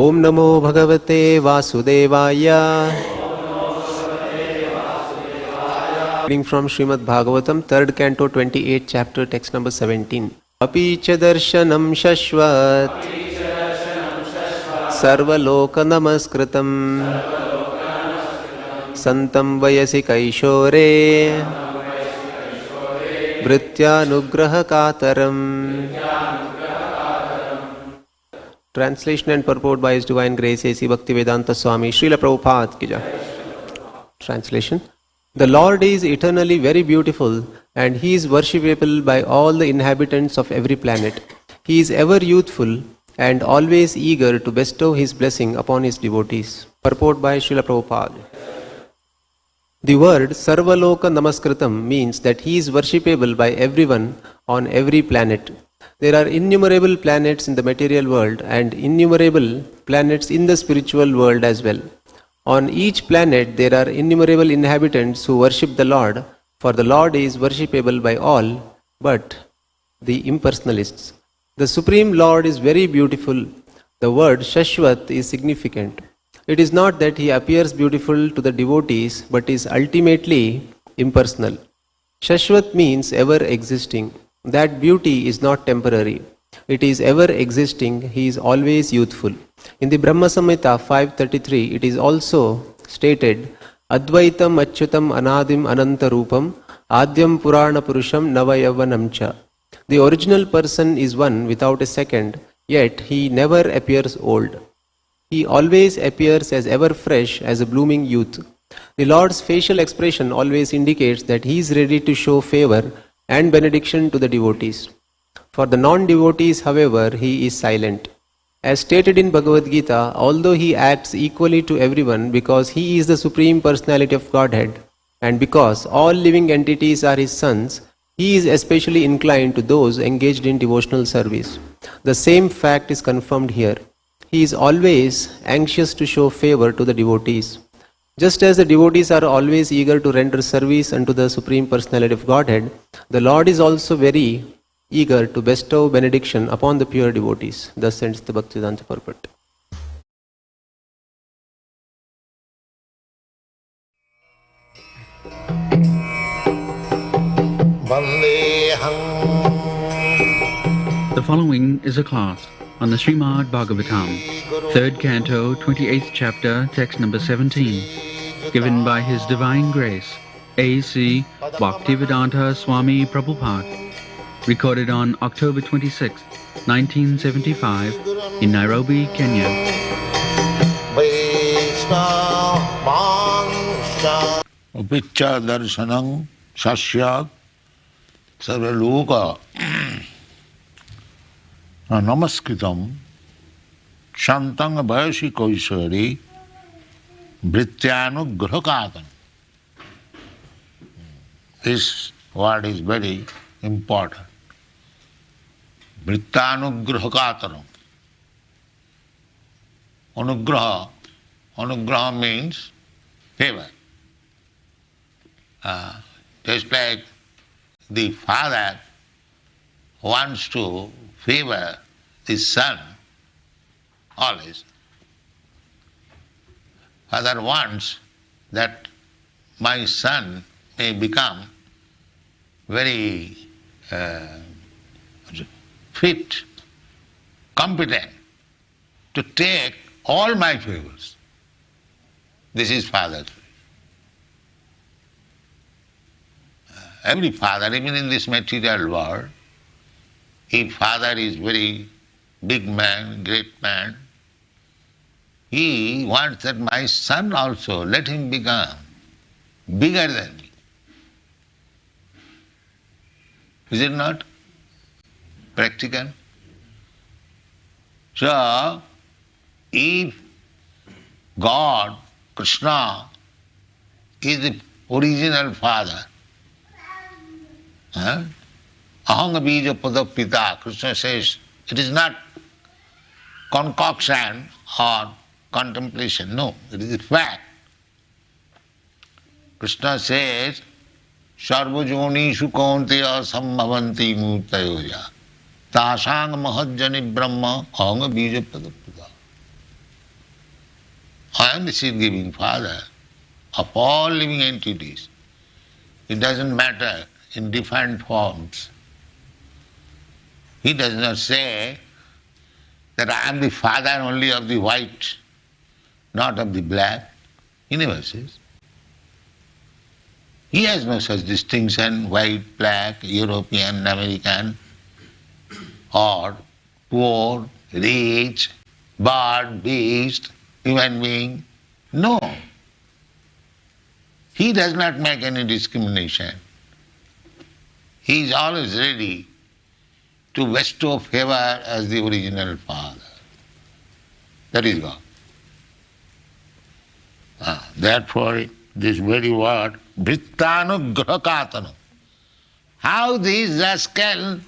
Om Namo Bhagavate Vasudevaya. Reading from Srimad Bhagavatam, 3rd Canto, 28th chapter, text number 17. Apicha darshanam shashvat sarvaloka namaskritam santam vayasi kaishore vrityanugraha kataram. Translation and purport by His Divine Grace A.C. Bhaktivedanta Swami, Srila Prabhupada ki jai. Translation. The Lord is eternally very beautiful and He is worshipable by all the inhabitants of every planet. He is ever youthful and always eager to bestow His blessing upon His devotees. Purport by Srila Prabhupada. The word Sarvaloka Namaskritam means that He is worshipable by everyone on every planet. There are innumerable planets in the material world and innumerable planets in the spiritual world as well. On each planet there are innumerable inhabitants who worship the Lord, for the Lord is worshipable by all but the impersonalists. The Supreme Lord is very beautiful. The word Shashvat is significant. It is not that He appears beautiful to the devotees but is ultimately impersonal. Shashvat means ever existing. That beauty is not temporary. It is ever existing. He is always youthful. In the Brahma Samhita 5.33, it is also stated, Advaitam Achyutam Anadim Ananta Rupam Adyam Purana Purusham Navayavanam Cha. The original person is one without a second, yet He never appears old. He always appears as ever fresh as a blooming youth. The Lord's facial expression always indicates that He is ready to show favor and benediction to the devotees. For the non-devotees, however, He is silent. As stated in Bhagavad Gita, although He acts equally to everyone because He is the Supreme Personality of Godhead, and because all living entities are His sons, He is especially inclined to those engaged in devotional service. The same fact is confirmed here. He is always anxious to show favor to the devotees. Just as the devotees are always eager to render service unto the Supreme Personality of Godhead, the Lord is also very eager to bestow benediction upon the pure devotees. Thus ends the Bhaktivedanta purport. The following is a class on the Srimad Bhagavatam, 3rd Canto, 28th chapter, text number 17, given by His Divine Grace, A.C. Bhaktivedanta Swami Prabhupada, recorded on October 26, 1975, in Nairobi, Kenya. Apicha darshanam shasyat sarvaloka namaskritam shantang vayasi kaishari vrityanugrahakatam. This word is very important. Vrityanugrahakatam. Anugraha means favor. Just like the father wants to favor his son always. Father wants that my son may become very fit, competent to take all my favors. This is father's wish. Every father, even in this material world, if father is very big man, great man, he wants that my son also, let him become bigger than me. Is it not practical? So, if God, Krishna, is the original father, Ahanga bija pada pita, Krishna says, it is not concoction or contemplation, no, it is a fact. Krishna says, Sarvajonishu kaunteya sambhavanti murtayoya tasang mahajjani brahma ahanga bija pada pita. am the seed-giving Father of all living entities. It doesn't matter in different forms. He does not say that I am the Father only of the white, not of the black. He never says. He has no such distinction, white, black, European, American, or poor, rich, bird, beast, human being. No. He does not make any discrimination. He is always ready to bestow favor as the original Father. That is God. Therefore, this very word, Vrittanugrahakatana. How this rascal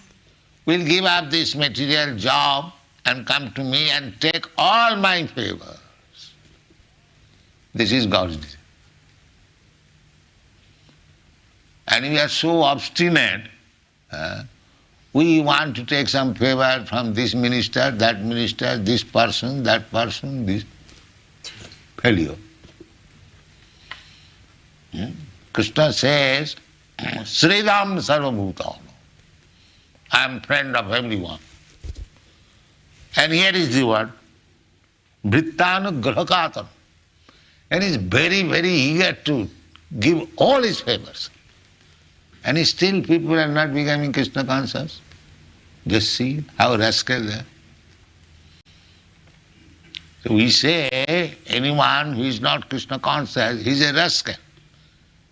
will give up this material job and come to me and take all my favors. This is God's desire. And we are so obstinate, we want to take some favor from this minister, this person, this failure. Krishna says, Sridam Sarvabhutam. I am friend of everyone. And here is the word, Vrittanugrahakatana. And he is very, very eager to give all his favors. And still people are not becoming Krishna conscious. Just see how rascal they are. So we say, anyone who is not Krishna conscious, he is a rascal.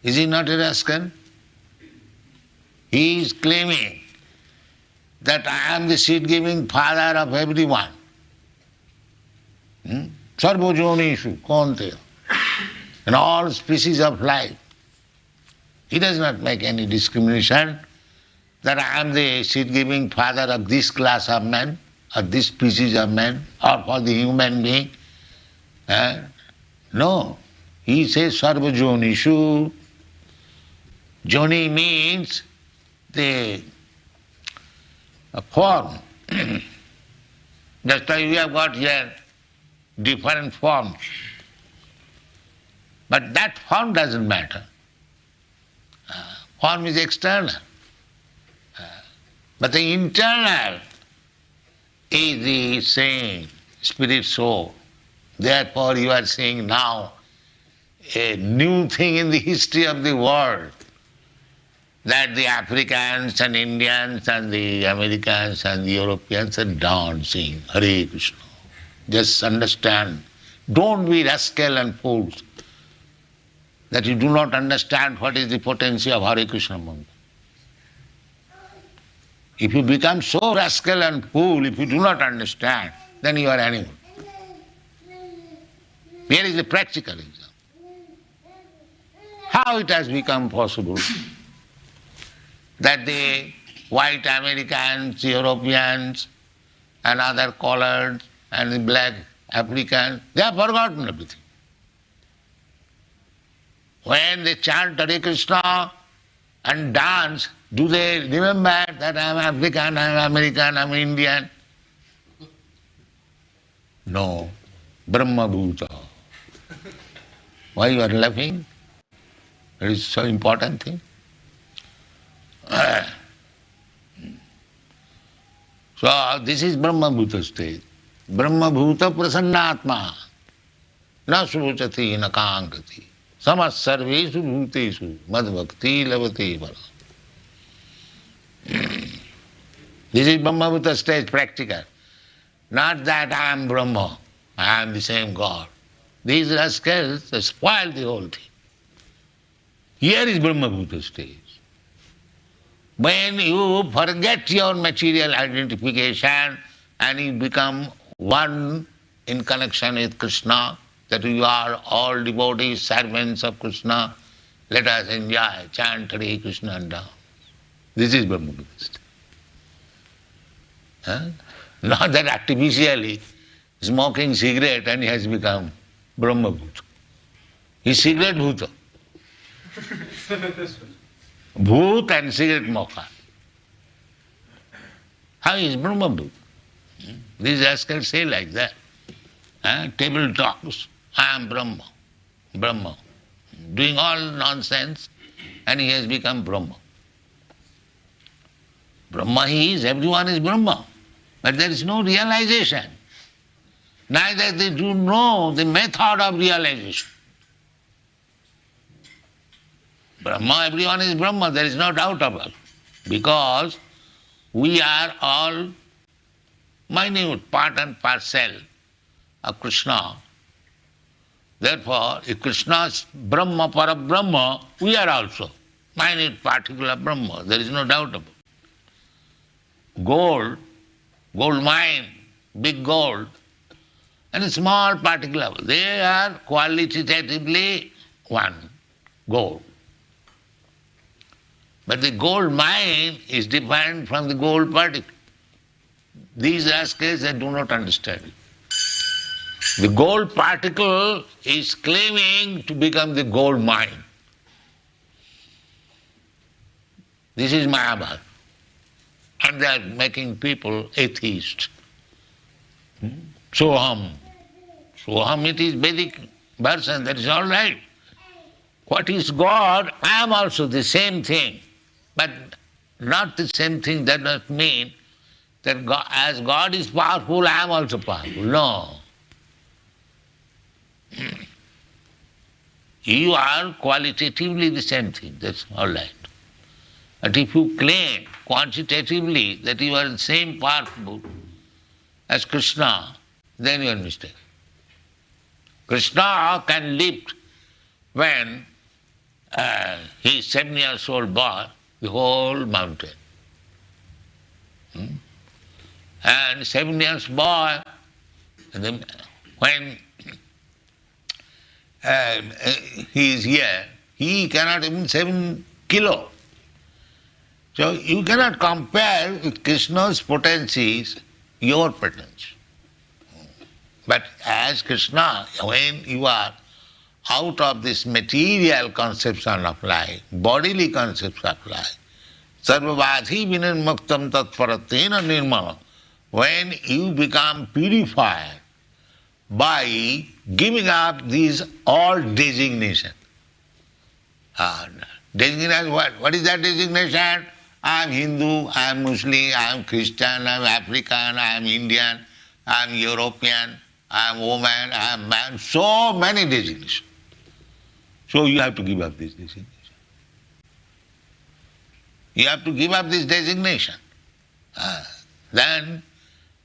Is he not a rascal? He is claiming that I am the seed-giving Father of everyone. Sarvajonishu, Konteya, and all species of life. He does not make any discrimination that I am the seed-giving Father of this class of men, or this species of men, or for the human being. No. He says Sarvajonishu. Joni means the form. That's why we have got here different forms. But that form doesn't matter. Form is external. But the internal is the same, spirit soul. Therefore you are seeing now a new thing in the history of the world, that the Africans and Indians and the Americans and the Europeans are dancing Hare Krishna. Just understand. Don't be rascal and fools that you do not understand what is the potency of Hare Krishna mantra. If you become so rascal and fool, if you do not understand, then you are animal. Here is a practical example. How it has become possible that the white Americans, Europeans, and other colored, and the black Africans, they have forgotten everything. When they chant Hare Krishna and dance, do they remember that I am African, I am American, I am Indian? No. Brahma Bhuta. Why you are laughing? It is so important thing. So this is Brahma Bhuta stage. Brahma Bhuta prasannatma. Na suchati na kankati. Samas sarvesu bhutesu mad bhakti lavate bala. This is Brahma Bhuta stage, practical. Not that I am Brahma, I am the same God. These rascals spoil the whole thing. Here is Brahma Bhuta stage. When you forget your material identification and you become one in connection with Krishna, that you are all devotees, servants of Krishna, let us enjoy, chant Hare Krishna and dance. This is Brahma Bhuta stage. Not that artificially smoking cigarette and he has become Brahma Bhuta. He is cigarette Bhuta. Bhoot and cigarette mocha. How is Brahma Bhuta? These rascals say like that. Table talks I am Brahma. Brahma. Doing all nonsense, and he has become Brahma. Brahma he is, everyone is Brahma. But there is no realization. Neither they do know the method of realization. Brahma, everyone is Brahma, there is no doubt about it. Because we are all minute part and parcel of Krishna. Therefore, if Krishna is Brahma, Parabrahma, we are also minute particle of Brahma. There is no doubt about it. Gold mine, big gold, and a small particle, they are qualitatively one, gold. But the gold mine is different from the gold particle. These rascals they do not understand it. The gold particle is claiming to become the gold mine. This is Mayabad. And they are making people atheists. Soham. Soham, it is Vedic version, that is all right. What is God? I am also the same thing. But not the same thing does not mean that God, as God is powerful, I am also powerful. No. You are qualitatively the same thing, that's all right. But if you claim quantitatively that you are the same powerful as Krishna, then you are mistaken. Krishna can lift, when he is 7 years old boy, the whole mountain. And 7 years boy, when he is here, he cannot even 7 kilo. So you cannot compare with Krishna's potencies your potency. But as Krishna, when you are out of this material conception of life, bodily conception of life, sarvavadhi vinirmuktam tatparatena nirmala, when you become purified by giving up these all designation. Designation, what is that designation? I am Hindu, I am Muslim, I am Christian, I am African, I am Indian, I am European, I am woman, I am man, so many designations. So you have to give up this designation. You have to give up this designation. Then,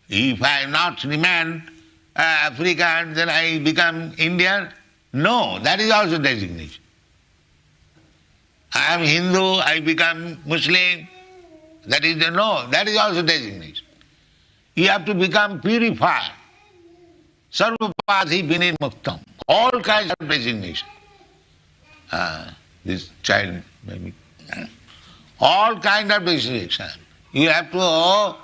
if I have not remained African, then I become Indian? No, that is also designation. I am Hindu, I become Muslim. That is also designation. You have to become purified. Sarvapadhi vinirmuktam. All kinds of designation. This child maybe. All kinds of designation. You have to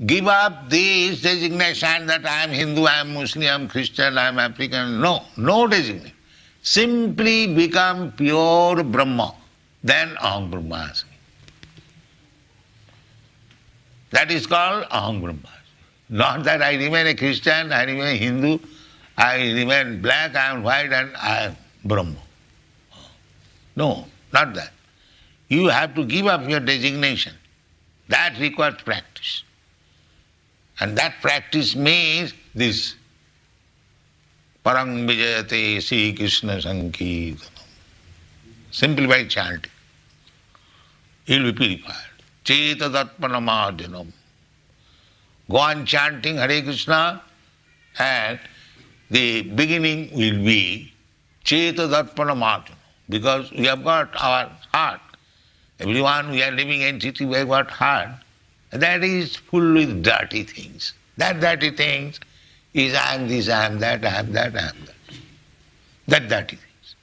give up this designation that I am Hindu, I am Muslim, I am Christian, I am African. No designation. Simply become pure Brahma. Then Aham Brahmasmi. That is called Aham Brahmasmi. Not that I remain a Christian, I remain a Hindu, I remain black, I am white, and I am Brahma. No, not that. You have to give up your designation. That requires practice. And that practice means this. Parang vijayate Sri Krishna Sankirtanam. Simply by chanting. You will be purified. Chetadattmanamadyanam. Go on chanting Hare Krishna, and the beginning will be Chetadattmanamadyanam. Because we have got our heart. Everyone, we are living entity, we have got heart. That is full with dirty things. That dirty things is I am this, I am that, I am that, I am that. That dirty things.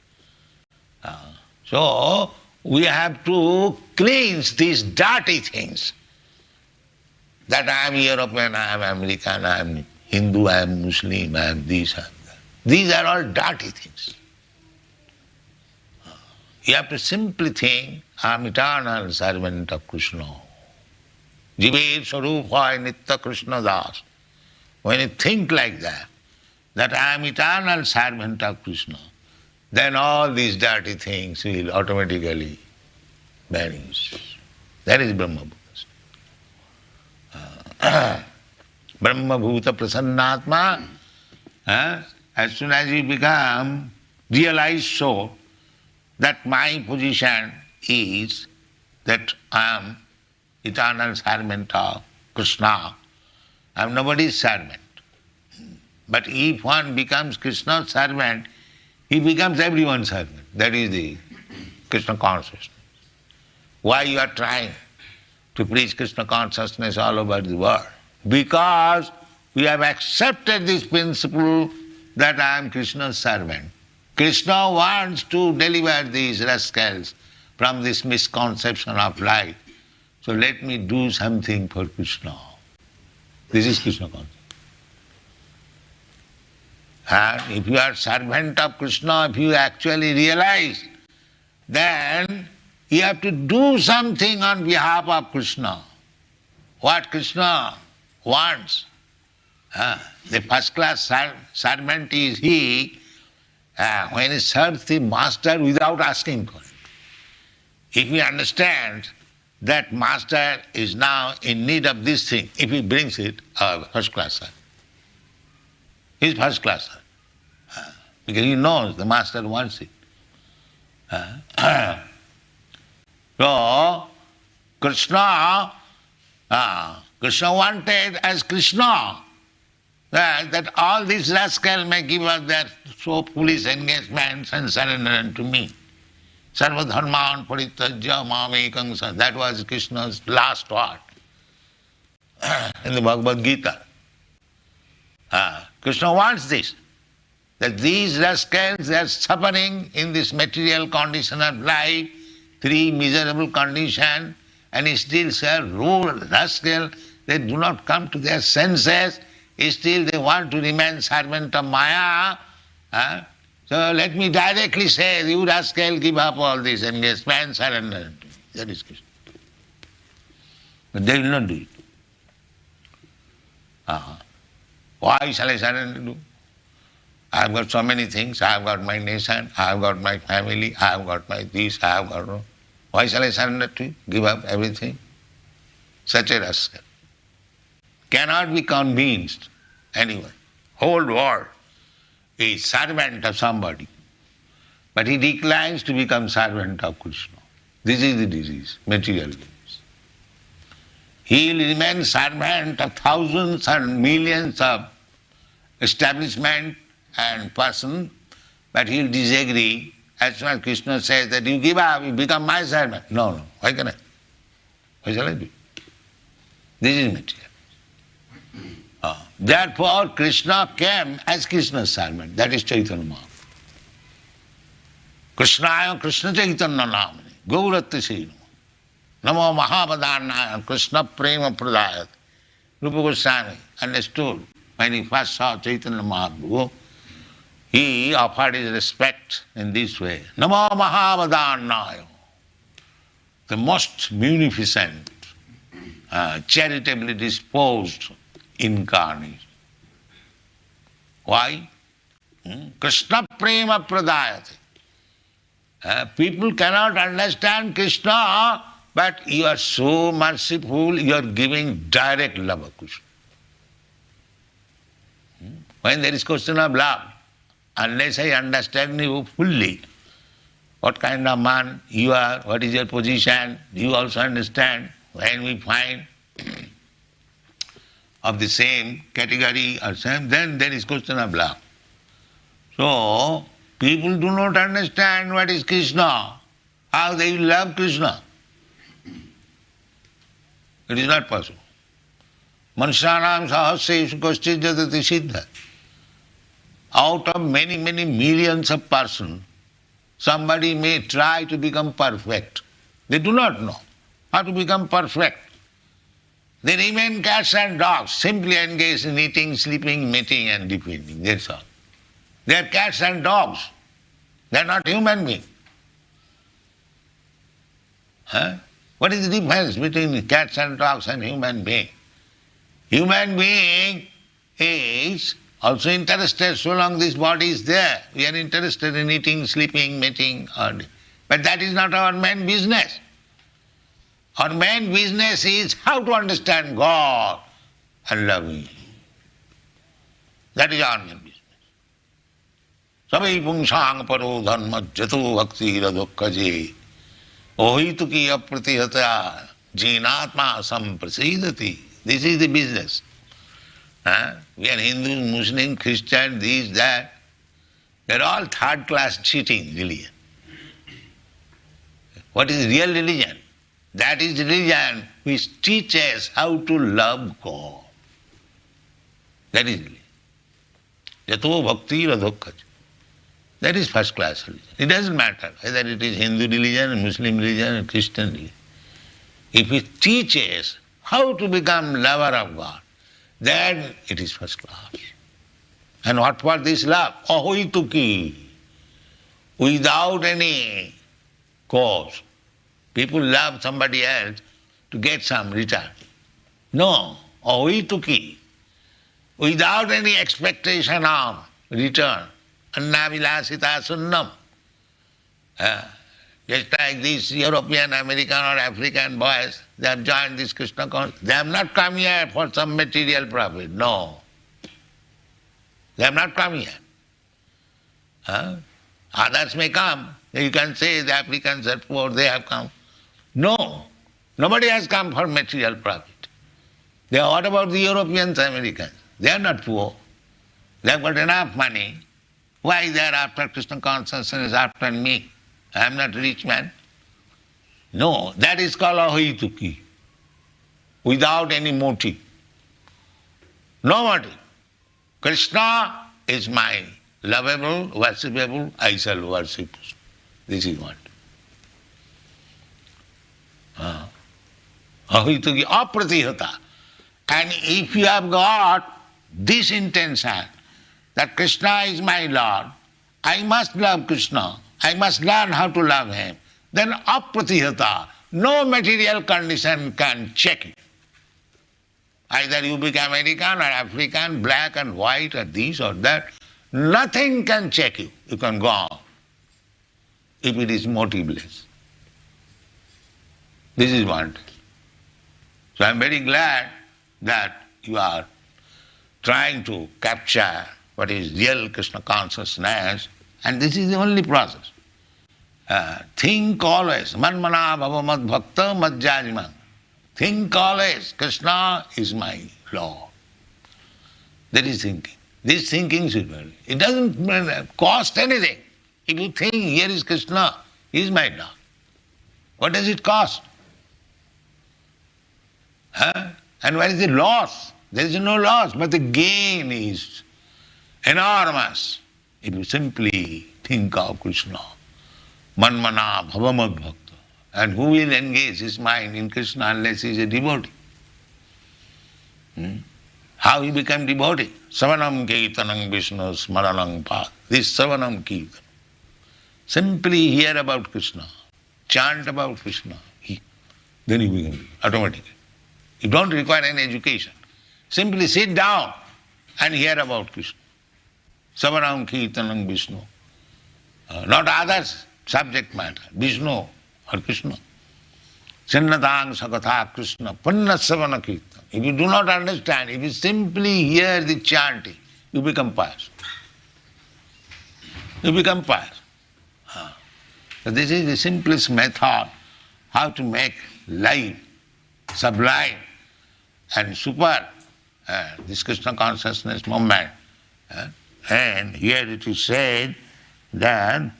So, we have to cleanse these dirty things. That I am European, I am American, I am Hindu, I am Muslim, I am this, I am that. These are all dirty things. You have to simply think, I am eternal servant of Krishna. Jive Sarupaya Nitya Krishna Das. When you think like that, that I am eternal servant of Krishna, then all these dirty things will automatically vanish. That is Brahma Bhuta. Brahma Bhuta Prasannatma. As soon as you become realized so that my position is that I am eternal servant of Krishna, I am nobody's servant. But if one becomes Krishna's servant, he becomes everyone's servant. That is the Krishna consciousness. Why you are trying to preach Krishna consciousness all over the world? Because we have accepted this principle that I am Krishna's servant. Krishna wants to deliver these rascals from this misconception of life. So let me do something for Krishna. This is Krishna consciousness. And if you are servant of Krishna, if you actually realize, then you have to do something on behalf of Krishna. What Krishna wants. The first class servant is he when he serves the master without asking for it. If he understands that master is now in need of this thing, if he brings it, first class servant. He is first class servant. Because he knows the master wants it. So, Krishna wanted as Krishna that all these rascals may give up their so foolish engagements and surrender unto me. Sarva dharman parityajya mamekam sa. That was Krishna's last word in the Bhagavad Gita. Krishna wants this, that these rascals, they are suffering in this material condition of life, three miserable conditions, and still say, rude rascal, they do not come to their senses, still they want to remain servant of Maya. So let me directly say, you rascal, give up all these engagements, surrender unto me. That is Krishna. But they will not do it. Why shall I surrender to? I have got so many things. I have got my nation, I have got my family, I have got my this, I have got... Why shall I surrender to you? Give up everything? Such a rascal cannot be convinced anyone. Whole world is servant of somebody, but he declines to become servant of Krishna. This is the disease, material disease. He will remain servant of thousands and millions of establishment and person, but he will disagree as soon as Krishna says that you give up, you become my servant. No, why can I? Why shall I do? This is material. Therefore, Krishna came as Krishna's servant. That is Chaitanya Mahaprabhu. Krishnaya Krishna Chaitanya Namani Gauratta Sino Namo Mahabhadanaya Krishna Prema Pradayat. Rupa Goswami understood when he first saw Chaitanya Mahaprabhu, he offered his respect in this way. Namo Mahabhadanaya, the most munificent, charitably disposed incarnation. Why? Krishna Prema Pradayate. People cannot understand Krishna, but you are so merciful, you are giving direct love of Krishna. When there is question of love, unless I understand you fully, what kind of man you are, what is your position, you also understand. When we find of the same category or same, then there is question of love. So, people do not understand what is Krishna, how they will love Krishna. It is not possible. Manusyanam sahasreshu kaschid jadati siddha. Out of many, many millions of persons, somebody may try to become perfect. They do not know how to become perfect. They remain cats and dogs, simply engaged in eating, sleeping, mating and defending. That's all. They are cats and dogs. They are not human beings. What is the difference between cats and dogs and human being? Human being is also interested so long this body is there. We are interested in eating, sleeping, mating, but that is not our main business. Our main business is how to understand God and love Him. That is our main business. Sabai pungsang paro dharma jato bhakti radokkaje ohituki apratihata jinatma samprasidati. This is the business. We are Hindus, Muslims, Christians, this, that. They are all third-class cheating religion. What is real religion? That is religion which teaches how to love God. That is religion. Jato bhakti radokkaje. That is first-class religion. It doesn't matter whether it is Hindu religion, Muslim religion, or Christian religion. If it teaches how to become lover of God, then it is first class. And what was this love? Ahoituki. Without any cause. People love somebody else to get some return. No, ahoituki. Without any expectation of return. Annavilasita sunnam. Just like these European, American or African boys, they have joined this Krishna consciousness. They have not come here for some material profit. No. They have not come here. Others may come. You can say the Africans are poor, they have come. No. Nobody has come for material profit. What about the Europeans, Americans? They are not poor. They have got enough money. Why they are after Krishna consciousness, after me? I am not a rich man. No, that is called ahoituki. Without any motive. No motive. Krishna is my lovable, worshipable, I shall worship. This is what. Ahoituki apratihata. And if you have got this intention, that Krishna is my Lord, I must love Krishna, I must learn how to love Him, then apratihata, no material condition can check it. Either you become American or African, black and white or this or that, nothing can check you. You can go on if it is motiveless. This is one. So I am very glad that you are trying to capture what is real Krishna consciousness, and this is the only process. Think always, manmana bhava mad bhakta mad jajman. Think always, Krishna is my Lord. That is thinking. This thinking should be. It doesn't cost anything. If you think here is Krishna, he is my Lord, what does it cost? And what is the loss? There is no loss, but the gain is enormous if you simply think of Krishna. Manmana bhavamad bhakta. And who will engage his mind in Krishna unless he is a devotee? How he become devotee? Savanam kirtanam Vishnu smaranam pa. This savanam kirtan. Simply hear about Krishna, chant about Krishna, then you become automatically. You don't require any education. Simply sit down and hear about Krishna. Savanam kirtanam Vishnu. Not others, subject matter. Vishnu or Krishna. Chinnatang sakatha Krishna. Panna savana kirtan. If you do not understand, if you simply hear the chanting, you become pious. You become pious. So this is the simplest method how to make life sublime and super, this Krishna consciousness movement. And here it is said that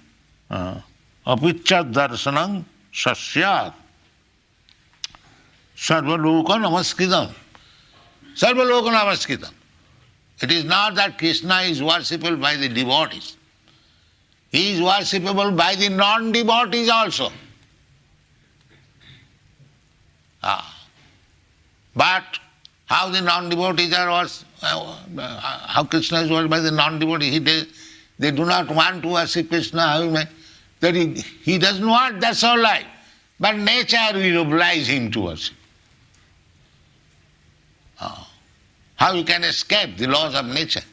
apicca darshanam sasyat sarvaloka namaskritam. Sarvaloka namaskritam. It is not that Krishna is worshipable by the devotees. He is worshipable by the non-devotees also. But how the non-devotees are how Krishna is worshipped by the non-devotees? They do not want to worship Krishna. That he doesn't want, that's all right. But nature will oblige him to worship. How you can escape the laws of nature?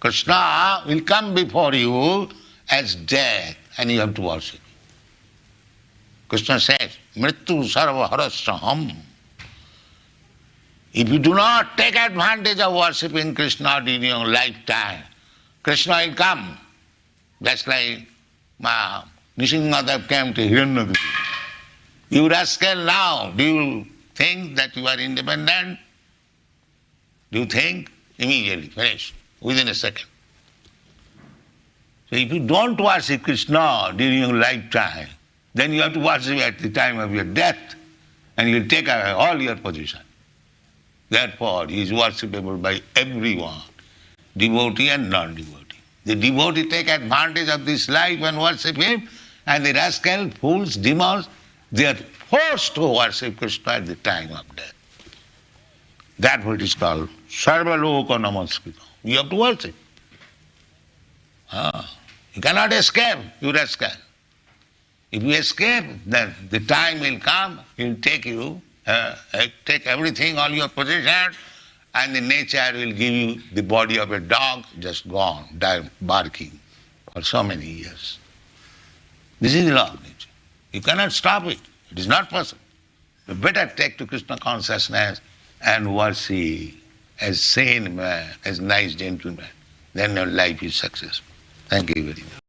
Krishna will come before you as death and you have to worship him. Krishna says, Mrityu sarva harasaham. If you do not take advantage of worshipping Krishna during your lifetime, Krishna will come. Just like Nishingadev came to Hiranyagiri. You rascal now, do you think that you are independent? Do you think? Immediately, finished, within a second. So if you don't worship Krishna during your lifetime, then you have to worship at the time of your death, and you will take away all your position. Therefore, he is worshipable by everyone, devotee and non-devotee. The devotee take advantage of this life and worship him, and the rascal, fools, demons, they are forced to worship Krishna at the time of death. That's what is called Sarva Loka Namaskritam. You have to worship. You cannot escape, you rascal. If you escape, then the time will come, he will take you, take everything, all your possessions, and the nature will give you the body of a dog, just gone, barking for so many years. This is the law of nature. You cannot stop it. It is not possible. You better take to Krishna consciousness and worship as sane man, as nice gentleman. Then your life is successful. Thank you very much.